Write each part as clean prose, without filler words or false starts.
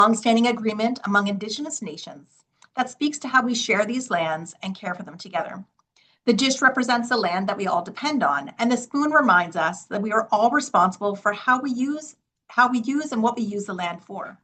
long-standing agreement among Indigenous nations that speaks to how we share these lands and care for them together. The dish represents the land that we all depend on, and the spoon reminds us that we are all responsible for how we use and what we use the land for.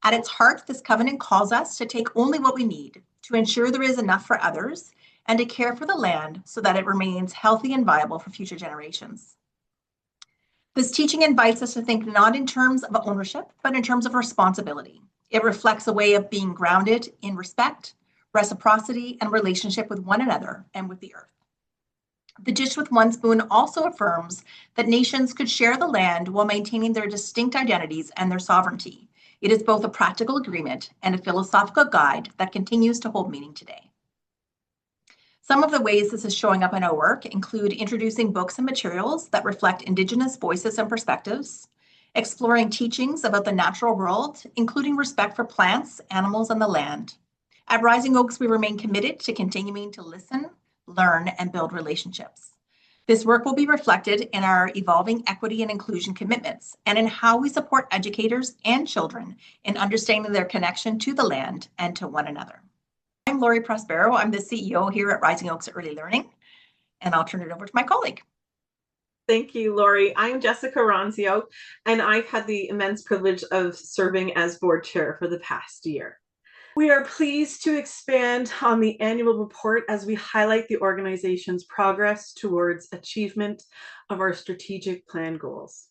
At its heart, this covenant calls us to take only what we need, to ensure there is enough for others, and to care for the land so that it remains healthy and viable for future generations. This teaching invites us to think not in terms of ownership, but in terms of responsibility. It reflects a way of being grounded in respect, reciprocity, and relationship with one another and with the earth. The dish with one spoon also affirms that nations could share the land while maintaining their distinct identities and their sovereignty. It is both a practical agreement and a philosophical guide that continues to hold meaning today. Some of the ways this is showing up in our work include introducing books and materials that reflect Indigenous voices and perspectives, exploring teachings about the natural world, including respect for plants, animals, and the land. At Rising Oaks, we remain committed to continuing to listen, learn, and build relationships. This work will be reflected in our evolving equity and inclusion commitments and in how we support educators and children in understanding their connection to the land and to one another. I'm Lori Prospero. I'm the CEO here at Rising Oaks Early Learning, and I'll turn it over to my colleague. Thank you, Lori. I'm Jessica Ronzio, and I've had the immense privilege of serving as board chair for the past year. We are pleased to expand on the annual report as we highlight the organization's progress towards achievement of our strategic plan goals.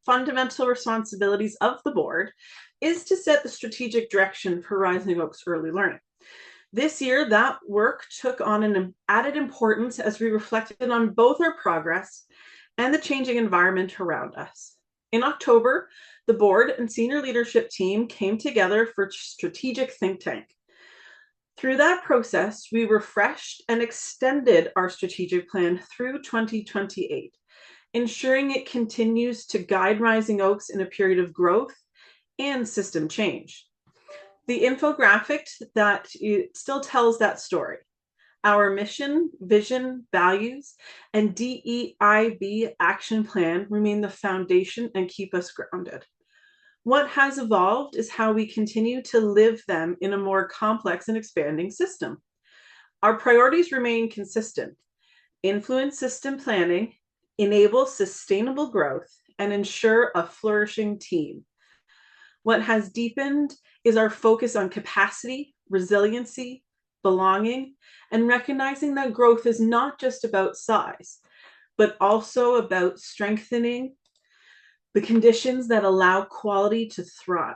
Fundamental responsibilities of the board is to set the strategic direction for Rising Oaks Early Learning. This year, that work took on an added importance as we reflected on both our progress and the changing environment around us. In October, the board and senior leadership team came together for strategic think tank. Through that process, we refreshed and extended our strategic plan through 2028, ensuring it continues to guide Rising Oaks in a period of growth and system change. The infographic that still tells that story. Our mission, vision, values, and DEIB action plan remain the foundation and keep us grounded. What has evolved is how we continue to live them in a more complex and expanding system. Our priorities remain consistent: influence system planning, enable sustainable growth, and ensure a flourishing team. What has deepened is our focus on capacity, resiliency, belonging, and recognizing that growth is not just about size, but also about strengthening the conditions that allow quality to thrive.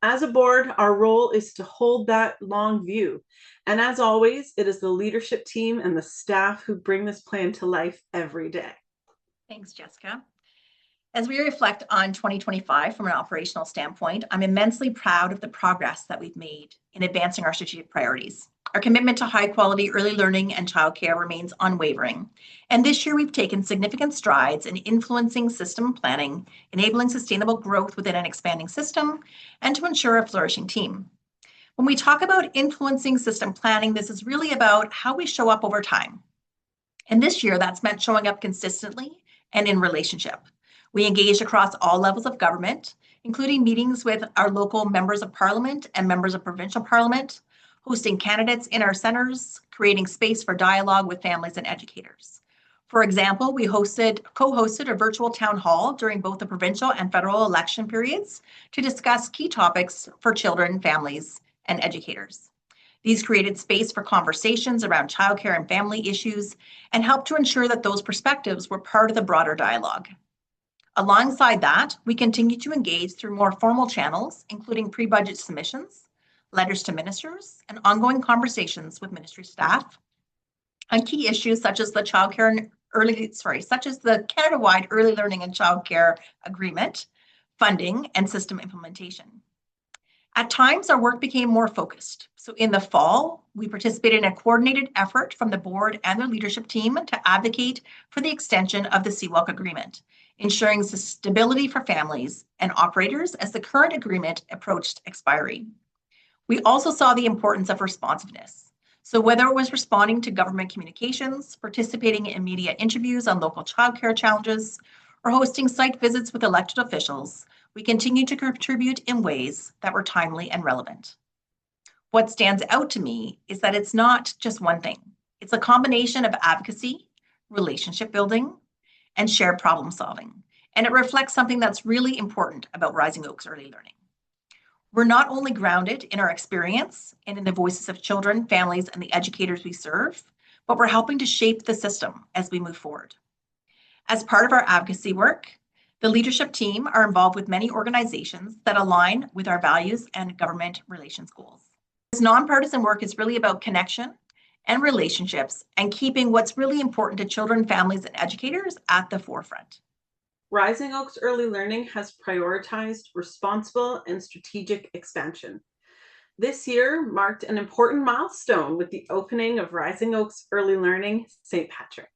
As a board, our role is to hold that long view. And as always, it is the leadership team and the staff who bring this plan to life every day. Thanks, Jessica. As we reflect on 2025 from an operational standpoint, I'm immensely proud of the progress that we've made in advancing our strategic priorities. Our commitment to high quality early learning and childcare remains unwavering. And this year we've taken significant strides in influencing system planning, enabling sustainable growth within an expanding system, and to ensure a flourishing team. When we talk about influencing system planning, this is really about how we show up over time. And this year that's meant showing up consistently and in relationship. We engaged across all levels of government, including meetings with our local members of parliament and members of provincial parliament, hosting candidates in our centers, creating space for dialogue with families and educators. For example, we co-hosted a virtual town hall during both the provincial and federal election periods to discuss key topics for children, families, and educators. These created space for conversations around childcare and family issues and helped to ensure that those perspectives were part of the broader dialogue. Alongside that, we continue to engage through more formal channels, including pre-budget submissions, letters to ministers, and ongoing conversations with ministry staff on key issues such as the Canada-wide Early Learning and Childcare Agreement, funding, and system implementation. At times, our work became more focused. So in the fall, we participated in a coordinated effort from the board and the leadership team to advocate for the extension of the CWELC agreement, ensuring stability for families and operators as the current agreement approached expiry. We also saw the importance of responsiveness. So whether it was responding to government communications, participating in media interviews on local childcare challenges, or hosting site visits with elected officials, we continue to contribute in ways that were timely and relevant. What stands out to me is that it's not just one thing. It's a combination of advocacy, relationship building, and shared problem solving. And it reflects something that's really important about Rising Oaks Early Learning. We're not only grounded in our experience and in the voices of children, families, and the educators we serve, but we're helping to shape the system as we move forward. As part of our advocacy work, the leadership team are involved with many organizations that align with our values and government relations goals. This nonpartisan work is really about connection and relationships and keeping what's really important to children, families, and educators at the forefront. Rising Oaks Early Learning has prioritized responsible and strategic expansion. This year marked an important milestone with the opening of Rising Oaks Early Learning St. Patrick.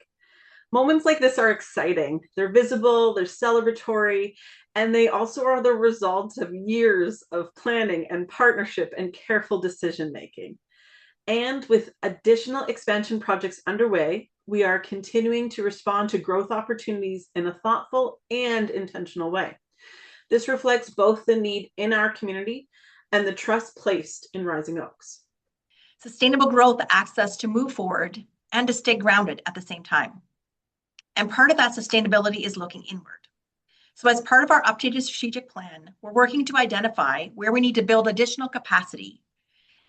Moments like this are exciting. They're visible, they're celebratory, and they also are the result of years of planning and partnership and careful decision-making. And with additional expansion projects underway, we are continuing to respond to growth opportunities in a thoughtful and intentional way. This reflects both the need in our community and the trust placed in Rising Oaks. Sustainable growth asks us to move forward and to stay grounded at the same time. And part of that sustainability is looking inward. So as part of our updated strategic plan, we're working to identify where we need to build additional capacity.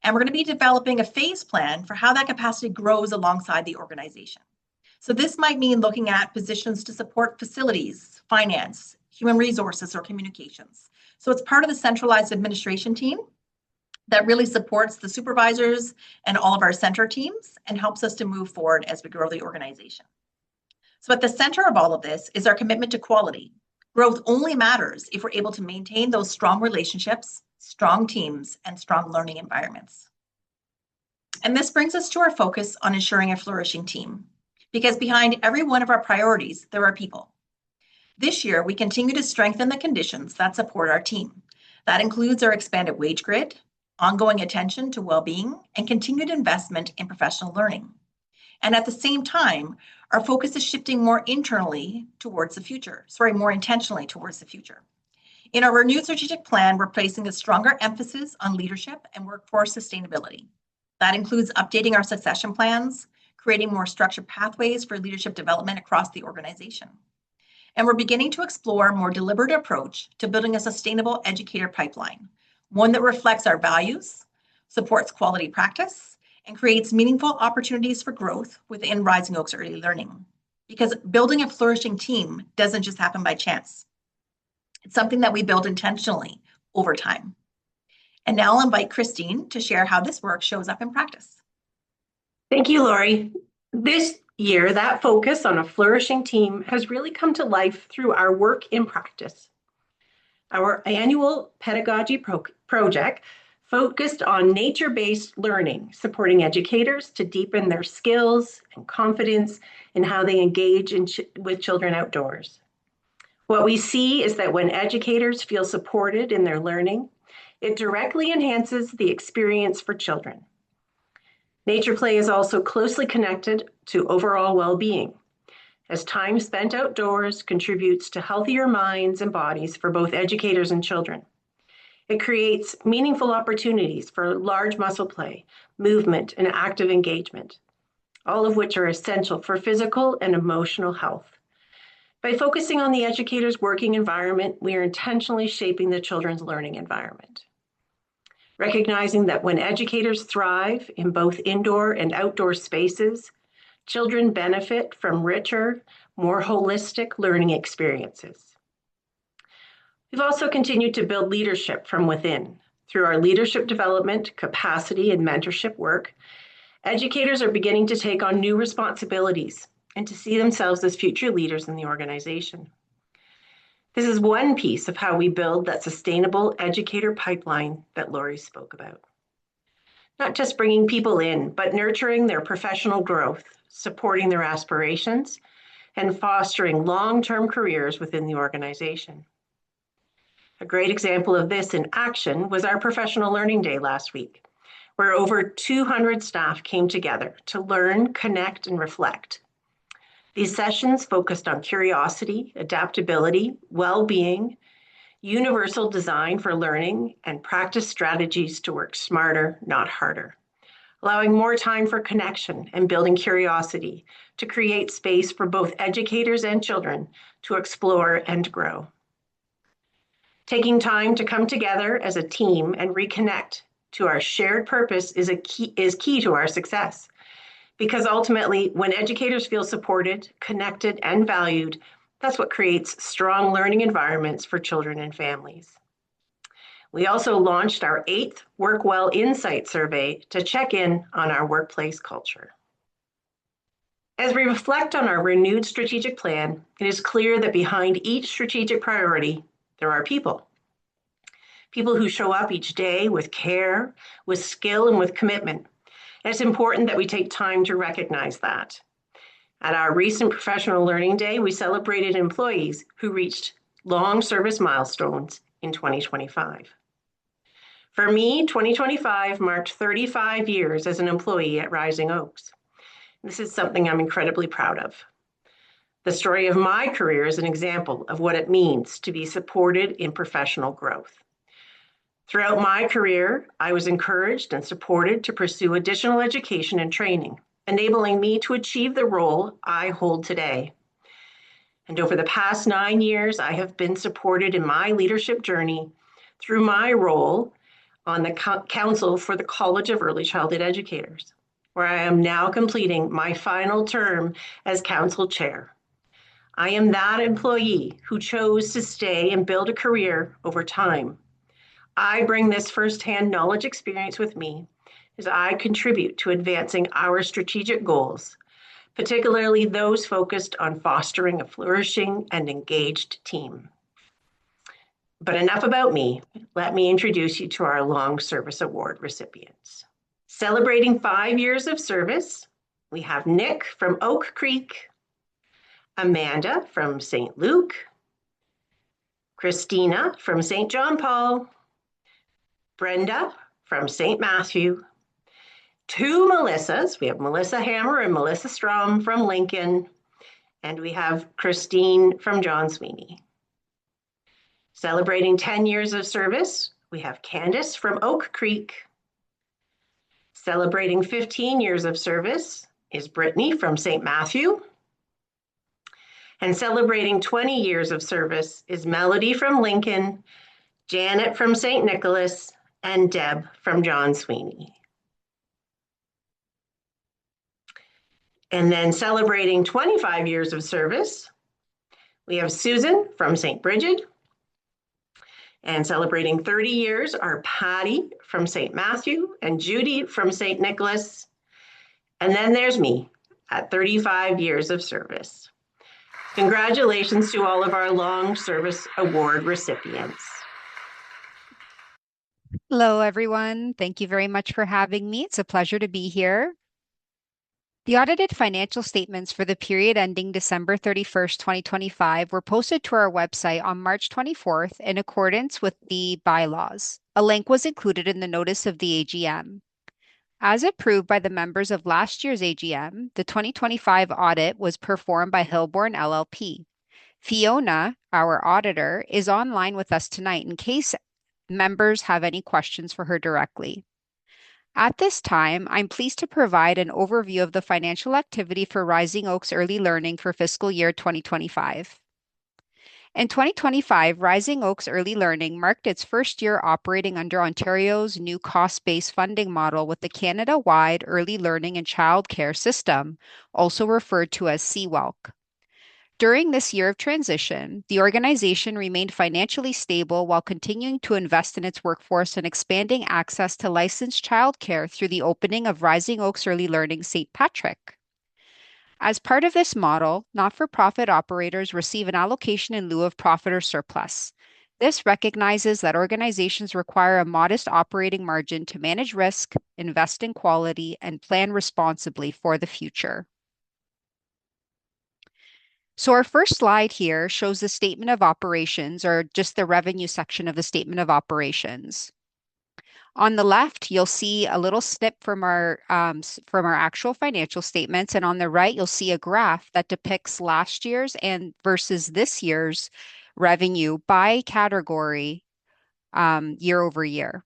And we're going to be developing a phase plan for how that capacity grows alongside the organization. So this might mean looking at positions to support facilities, finance, human resources, or communications. So it's part of the centralized administration team that really supports the supervisors and all of our center teams and helps us to move forward as we grow the organization. So at the center of all of this is our commitment to quality. Growth only matters if we're able to maintain those strong relationships, strong teams, and strong learning environments. And this brings us to our focus on ensuring a flourishing team, because behind every one of our priorities, there are people. This year, we continue to strengthen the conditions that support our team. That includes our expanded wage grid, ongoing attention to well-being, and continued investment in professional learning. And at the same time, our focus is shifting more intentionally towards the future. In our renewed strategic plan, we're placing a stronger emphasis on leadership and workforce sustainability. That includes updating our succession plans, creating more structured pathways for leadership development across the organization. And we're beginning to explore a more deliberate approach to building a sustainable educator pipeline, one that reflects our values, supports quality practice, and creates meaningful opportunities for growth within Rising Oaks Early Learning. Because building a flourishing team doesn't just happen by chance. It's something that we build intentionally over time. And now I'll invite Christine to share how this work shows up in practice. Thank you, Lori. This year, that focus on a flourishing team has really come to life through our work in practice. Our annual pedagogy project focused on nature-based learning, supporting educators to deepen their skills and confidence in how they engage with children outdoors. What we see is that when educators feel supported in their learning, it directly enhances the experience for children. Nature play is also closely connected to overall well-being, as time spent outdoors contributes to healthier minds and bodies for both educators and children. It creates meaningful opportunities for large muscle play, movement, and active engagement, all of which are essential for physical and emotional health. By focusing on the educator's working environment, we are intentionally shaping the children's learning environment. Recognizing that when educators thrive in both indoor and outdoor spaces, children benefit from richer, more holistic learning experiences. We've also continued to build leadership from within. Through our leadership development, capacity, and mentorship work, educators are beginning to take on new responsibilities and to see themselves as future leaders in the organization. This is one piece of how we build that sustainable educator pipeline that Lori spoke about. Not just bringing people in, but nurturing their professional growth, supporting their aspirations, and fostering long-term careers within the organization. A great example of this in action was our Professional Learning Day last week, where over 200 staff came together to learn, connect, and reflect. These sessions focused on curiosity, adaptability, well-being, universal design for learning, and practice strategies to work smarter, not harder, allowing more time for connection and building curiosity to create space for both educators and children to explore and grow. Taking time to come together as a team and reconnect to our shared purpose is key to our success. Because ultimately, when educators feel supported, connected, and valued, that's what creates strong learning environments for children and families. We also launched our 8th Work Well Insight Survey to check in on our workplace culture. As we reflect on our renewed strategic plan, it is clear that behind each strategic priority, there are people. People who show up each day with care, with skill, and with commitment. And it's important that we take time to recognize that. At our recent Professional Learning Day, we celebrated employees who reached long service milestones in 2025. For me, 2025 marked 35 years as an employee at Rising Oaks. This is something I'm incredibly proud of. The story of my career is an example of what it means to be supported in professional growth. Throughout my career, I was encouraged and supported to pursue additional education and training, enabling me to achieve the role I hold today. And over the past 9 years, I have been supported in my leadership journey through my role on the Council for the College of Early Childhood Educators, where I am now completing my final term as council chair. I am that employee who chose to stay and build a career over time. I bring this firsthand knowledge experience with me as I contribute to advancing our strategic goals, particularly those focused on fostering a flourishing and engaged team. But enough about me. Let me introduce you to our Long Service Award recipients. Celebrating 5 years of service, we have Nick from Oak Creek, Amanda from St. Luke, Christina from St. John Paul, Brenda from St. Matthew, 2 Melissas. We have Melissa Hammer and Melissa Strom from Lincoln, and we have Christine from John Sweeney. Celebrating 10 years of service, we have Candace from Oak Creek. Celebrating 15 years of service is Brittany from St. Matthew. And celebrating 20 years of service is Melody from Lincoln, Janet from St. Nicholas, and Deb from John Sweeney. And then celebrating 25 years of service, we have Susan from St. Bridget. And celebrating 30 years are Patty from St. Matthew and Judy from St. Nicholas. And then there's me at 35 years of service. Congratulations to all of our Long Service Award recipients. Hello, everyone. Thank you very much for having me. It's a pleasure to be here. The audited financial statements for the period ending December 31st, 2025 were posted to our website on March 24th in accordance with the bylaws. A link was included in the notice of the AGM. As approved by the members of last year's AGM, the 2025 audit was performed by Hilborn LLP. Fiona, our auditor, is online with us tonight in case members have any questions for her directly. At this time, I'm pleased to provide an overview of the financial activity for Rising Oaks Early Learning for fiscal year 2025. In 2025, Rising Oaks Early Learning marked its first year operating under Ontario's new cost-based funding model with the Canada-wide Early Learning and Childcare System, also referred to as CWELC. During this year of transition, the organization remained financially stable while continuing to invest in its workforce and expanding access to licensed childcare through the opening of Rising Oaks Early Learning St. Patrick. As part of this model, not-for-profit operators receive an allocation in lieu of profit or surplus. This recognizes that organizations require a modest operating margin to manage risk, invest in quality, and plan responsibly for the future. So our first slide here shows the statement of operations, or just the revenue section of the statement of operations. On the left, you'll see a little snip from our actual financial statements, and on the right, you'll see a graph that depicts last year's and versus this year's revenue by category year over year.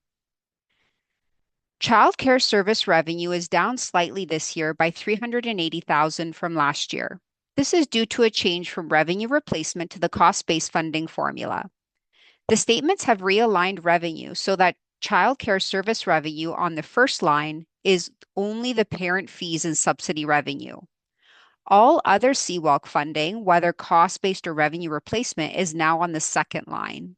Child care service revenue is down slightly this year by $380,000 from last year. This is due to a change from revenue replacement to the cost-based funding formula. The statements have realigned revenue so that child care service revenue on the first line is only the parent fees and subsidy revenue. All other CWALC funding, whether cost-based or revenue replacement, is now on the second line.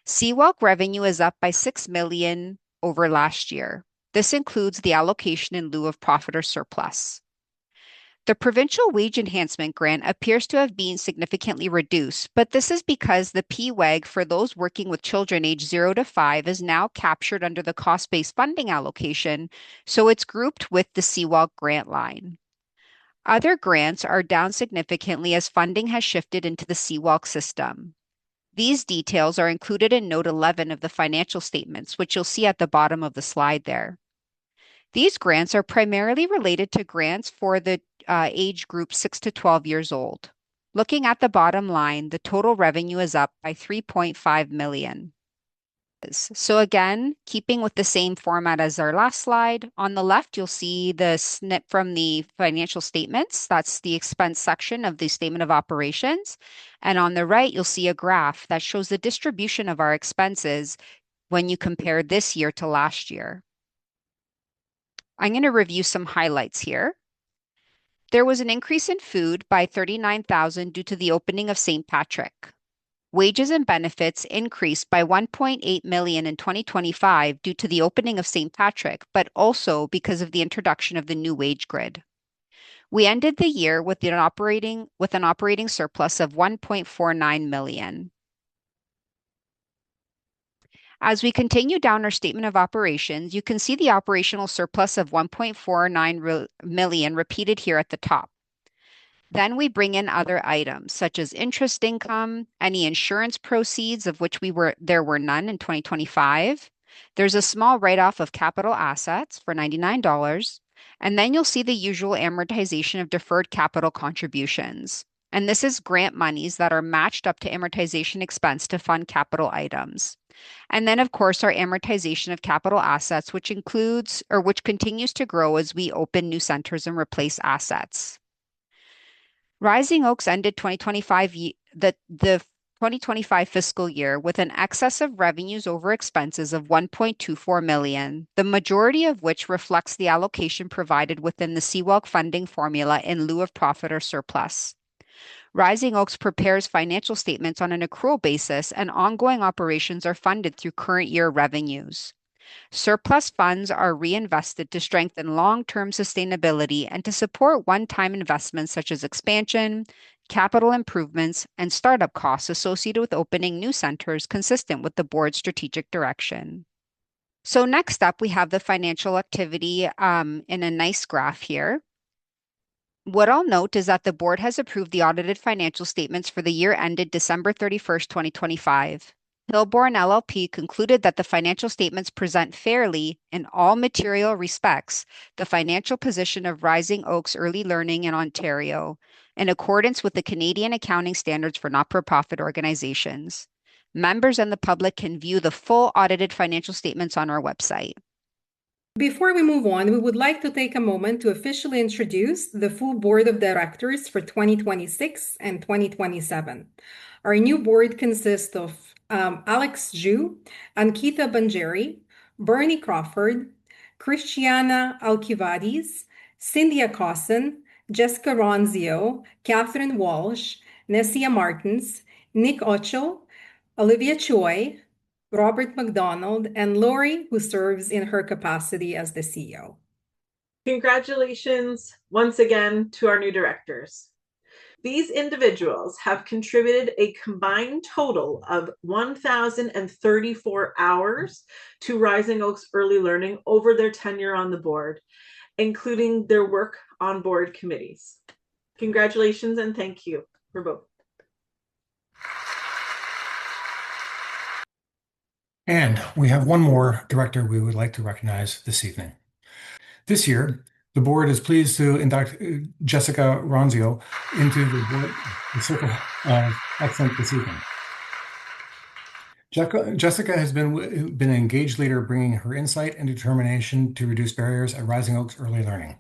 CWALC revenue is up by $6 million over last year. This includes the allocation in lieu of profit or surplus. The provincial wage enhancement grant appears to have been significantly reduced, but this is because the PWAG for those working with children aged 0 to 5 is now captured under the cost-based funding allocation, so it's grouped with the CWALC grant line. Other grants are down significantly as funding has shifted into the CWALC system. These details are included in Note 11 of the financial statements, which you'll see at the bottom of the slide there. These grants are primarily related to grants for the age group 6 to 12 years old. Looking at the bottom line, the total revenue is up by $3.5 million. So again, keeping with the same format as our last slide, on the left, you'll see the snip from the financial statements. That's the expense section of the statement of operations. And on the right, you'll see a graph that shows the distribution of our expenses when you compare this year to last year. I'm going to review some highlights here. There was an increase in food by $39,000 due to the opening of St. Patrick. Wages and benefits increased by $1.8 million in 2025 due to the opening of St. Patrick, but also because of the introduction of the new wage grid. We ended the year with an operating surplus of $1.49 million. As we continue down our statement of operations, you can see the operational surplus of $1.49 million repeated here at the top. Then we bring in other items such as interest income, any insurance proceeds of which there were none in 2025. There's a small write-off of capital assets for $99, and then you'll see the usual amortization of deferred capital contributions. And this is grant monies that are matched up to amortization expense to fund capital items. And then, of course, our amortization of capital assets, which continues to grow as we open new centers and replace assets. Rising Oaks ended 2025, the 2025 fiscal year with an excess of revenues over expenses of $1.24 million, the majority of which reflects the allocation provided within the CWALC funding formula in lieu of profit or surplus. Rising Oaks prepares financial statements on an accrual basis, and ongoing operations are funded through current year revenues. Surplus funds are reinvested to strengthen long-term sustainability and to support one-time investments such as expansion, capital improvements, and startup costs associated with opening new centers consistent with the board's strategic direction. So next up, we have the financial activity in a nice graph here. What I'll note is that the board has approved the audited financial statements for the year ended December 31st, 2025. Hilborn LLP concluded that the financial statements present fairly, in all material respects, the financial position of Rising Oaks Early Learning in Ontario, in accordance with the Canadian Accounting Standards for Not-for-Profit Organizations. Members and the public can view the full audited financial statements on our website. Before we move on, we would like to take a moment to officially introduce the full board of directors for 2026 and 2027. Our new board consists of Alex Ju, Ankita Banjeri, Bernie Crawford, Christiana Alkivadis, Cynthia Cosson, Jessica Ronzio, Catherine Walsh, Nessia Martins, Nick Ocho, Olivia Choi, Robert McDonald, and Lori, who serves in her capacity as the CEO. Congratulations once again to our new directors. These individuals have contributed a combined total of 1,034 hours to Rising Oaks Early Learning over their tenure on the board, including their work on board committees. Congratulations and thank you for both. And we have one more director we would like to recognize this evening. This year, the board is pleased to induct Jessica Ronzio into the board, the Circle of Excellence this evening. Jessica has been an engaged leader, bringing her insight and determination to reduce barriers at Rising Oaks Early Learning.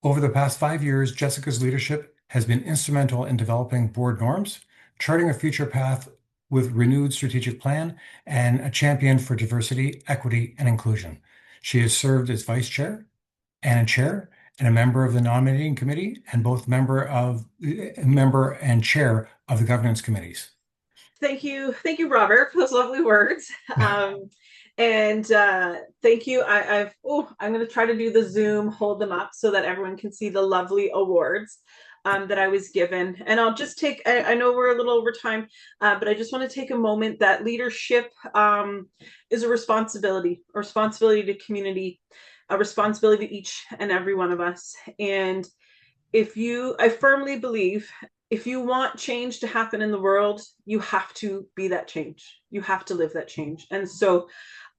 Over the past 5 years, Jessica's leadership has been instrumental in developing board norms, charting a future path with renewed strategic plan, and a champion for diversity, equity, and inclusion. She has served as vice chair and chair and a member of the nominating committee and both member and chair of the governance committees. Thank you, Robert, for those lovely words. And thank you. I'm going to try to do the Zoom, hold them up so that everyone can see the lovely awards that I was given. And I'll just take, I know we're a little over time, but I just want to take a moment that leadership is a responsibility to community, a responsibility to each and every one of us. And I firmly believe, if you want change to happen in the world, you have to be that change. You have to live that change. And so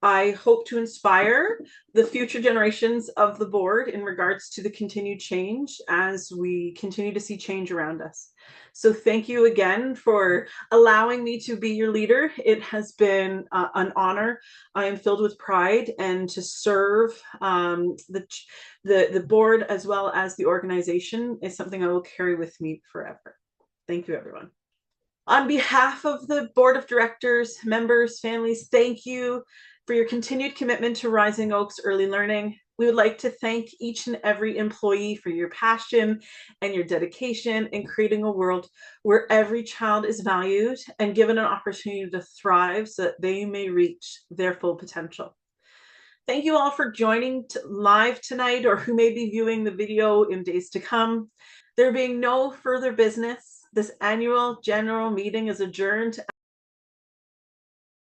I hope to inspire the future generations of the board in regards to the continued change as we continue to see change around us. So thank you again for allowing me to be your leader. It has been an honor. I am filled with pride, and to serve the board as well as the organization is something I will carry with me forever. Thank you, everyone. On behalf of the board of directors, members, families, thank you for your continued commitment to Rising Oaks Early Learning. We would like to thank each and every employee for your passion and your dedication in creating a world where every child is valued and given an opportunity to thrive so that they may reach their full potential. Thank you all for joining live tonight, or who may be viewing the video in days to come. There being no further business, this annual general meeting is adjourned.